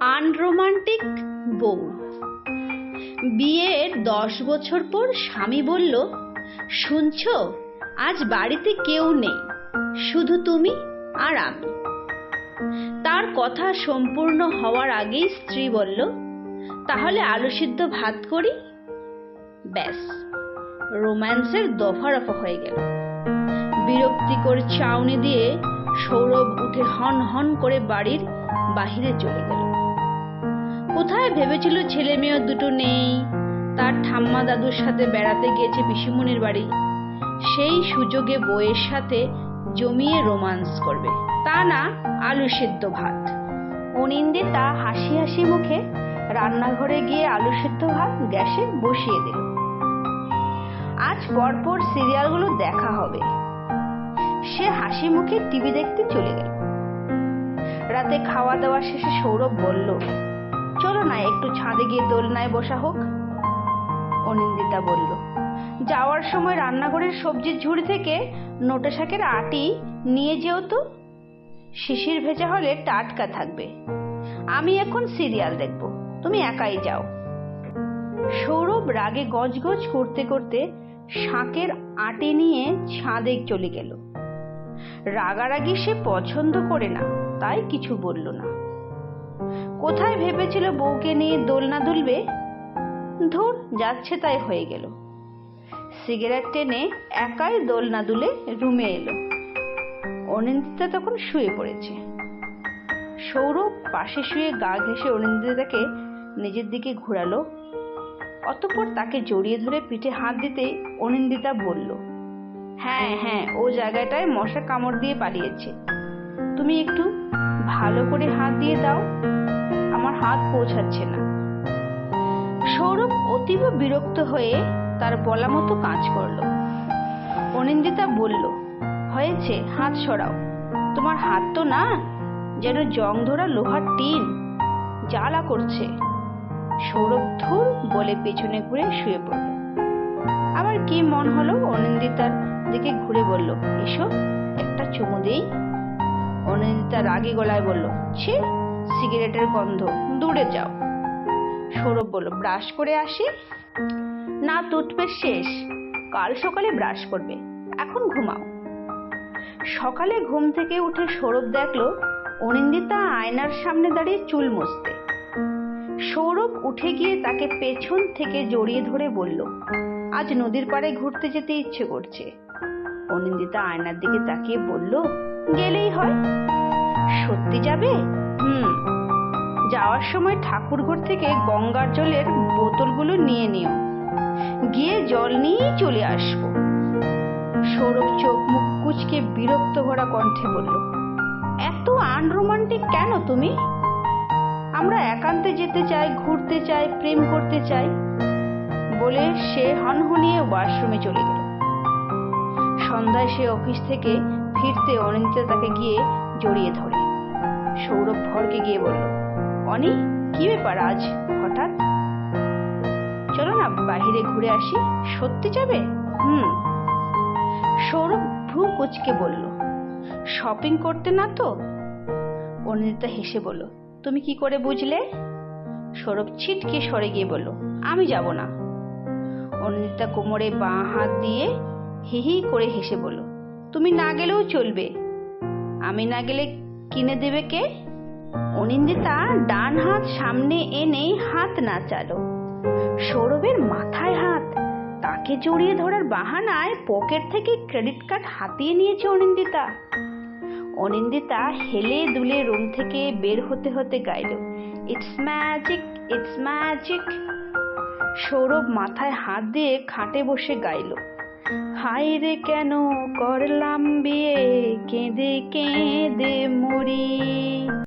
Unromantic বউ। বিয়ের 10 বছর পর স্বামী বলল, শুনছো, আজ বাড়িতে কেউ নেই, শুধু তুমি আর আমি। তার কথা সম্পূর্ণ হওয়ার আগেই স্ত্রী বলল, তাহলে আলু সিদ্ধ ভাত করি। ব্যাস, রোম্যান্সের দফারফা হয়ে গেল। বিরক্তিকর চাউনি দিয়ে সৌরভ উঠে হন হন করে বাড়ির বাহিরে চলে গেল। কোথায় ভেবেছিল ছেলে মেয়ে দুটো নেই, তার ঠাম্মা দাদুর সাথে বেড়াতে গিয়েছে পিসিমণির বাড়ি, সেই সুযোগে বউয়ের সাথে জমিয়ে রোমান্স করবে, তা না আলু সিদ্ধ ভাত। অনিন্দিতা হাসি হাসি মুখে রান্নাঘরে গিয়ে আলু সিদ্ধ ভাত গ্যাসে বসিয়ে দিল। আজ পরপর সিরিয়ালগুলো দেখা হবে। সে হাসি মুখে টিভি দেখতে চলে গেল। রাতে খাওয়া দাওয়া শেষে সৌরভ বলল, চলো না একটু ছাদে গিয়ে দোলনায় বসা হোক। অনিন্দিতা বলল, যাওয়ার সময় রান্নাঘরের সবজির ঝুড়ি থেকে নোটে শাকের আটি নিয়ে যেও তো, শিশির ভেজা হলে টাটকা থাকবে। আমি এখন সিরিয়াল দেখব, তুমি একাই যাও। সৌরভ রাগে গজগজ করতে করতে শাকের আটি নিয়ে ছাদে চলে গেল। রাগারাগি সে পছন্দ করে না, তাই কিছু বলল না। কোথায় ভেবেছিল বউকে নিয়ে দোলনা দুলবে, ধুর, যাচ্ছে তাই হয়ে গেল। সিগারেট টেনে একাই দোলনা দুলে রুমে এলো। অনিন্দিতা তখন শুয়ে পড়েছে। সৌরভ পাশে শুয়ে গা ঘেঁষে অনিন্দিতাকে নিজের দিকে ঘোরালো। অতঃপর তাকে জড়িয়ে ধরে পিঠে হাত দিতেই অনিন্দিতা বলল, হ্যাঁ হ্যাঁ, ও জায়গাটায় মশা কামড় দিয়ে পালিয়েছে, তুমি একটু ভালো করে হাত দিয়ে দাও, আমার হাত পৌঁছাচ্ছে না। সৌরভ অতীব বিরক্ত হয়ে তার বলা মতো কাজ করলো। অনিন্দিতা বলল, হয়েছে, হাত সরাও, তোমার হাত তো না, যেন জং ধরা লোহার টিন, জ্বালা করছে। সৌরভ ধুর বলে পেছনে ঘুরে শুয়ে পড়ল। আবার কি মন হলো অনিন্দিতার দিকে ঘুরে বলল, এসো একটা চুমু দেই। অনিন্দিতা রাগী গলায় বলল, ছি, সিগারেটের গন্ধ, দূরে যাও। সৌরভ বলল, ব্রাশ করে আসি। না, টুথপেস্ট শেষ, কাল সকালে ব্রাশ করবে, এখন ঘুমাও। সকালে ঘুম থেকে উঠে সৌরভ দেখলো অনিন্দিতা আয়নার সামনে দাঁড়িয়ে চুল মুছতে। সৌরভ উঠে গিয়ে তাকে পেছন থেকে জড়িয়ে ধরে বলল, আজ নদীর পাড়ে ঘুরতে যেতে ইচ্ছে করছে। অনিন্দিতা আয়নার দিকে তাকিয়ে বলল, গেলেই হয়। সত্যি যাবে? যাওয়ার সময় ঠাকুরঘর থেকে গঙ্গার জলের বোতলগুলো নিয়ে নিও, গিয়ে জল নিয়েই চলে আসবো। সৌরভ চোখ মুখ কুঁচকে বিরক্ত ভরা কণ্ঠে বলল, এত আনরোমান্টিক কেন তুমি? আমরা একান্তে যেতে চাই, ঘুরতে চাই, প্রেম করতে চাই, বলে সে হনহনিয়ে ওয়াশরুমে চলে গেল। সন্ধ্যায় সে অফিস থেকে ফিরতে অনিন্দিতা তাকে গিয়ে জড়িয়ে ধরে। সৌরভ ভরকে গিয়ে বলল, অনি, কি ব্যাপার আজ হঠাৎ? চলো না বাহিরে ঘুরে আসি। সত্যি যাবে? সৌরভ ভ্রু কুঁচকে বলল, শপিং করতে না তো? অনিন্দিতা হেসে বলল, তুমি কি করে বুঝলে? সৌরভ ছিটকে সরে গিয়ে বলল, আমি যাব না। অনিন্দিতা কোমরে বাঁ হাত দিয়ে হি হি করে হেসে বলল, তুমি না গেলেও চলবে, আমি না গেলে কিনে দেবে কে? অনিন্দিতা ডান হাত সামনে এনে হাত নাচালো। সৌরভের মাথায় হাত, তাকে জড়িয়ে ধরার বাহানায় পকেট থেকে ক্রেডিট কার্ড হাতিয়ে নিয়েছে অনিন্দিতা। অনিন্দিতা হেলে দুলে রুম থেকে বের হতে হতে গাইল, it's magic, it's magic. Sourav মাথায় হাত দিয়ে খাটে বসে গাইল, হায় রে কেন করলাম বিয়ে, কেঁদে কেঁদে মরি।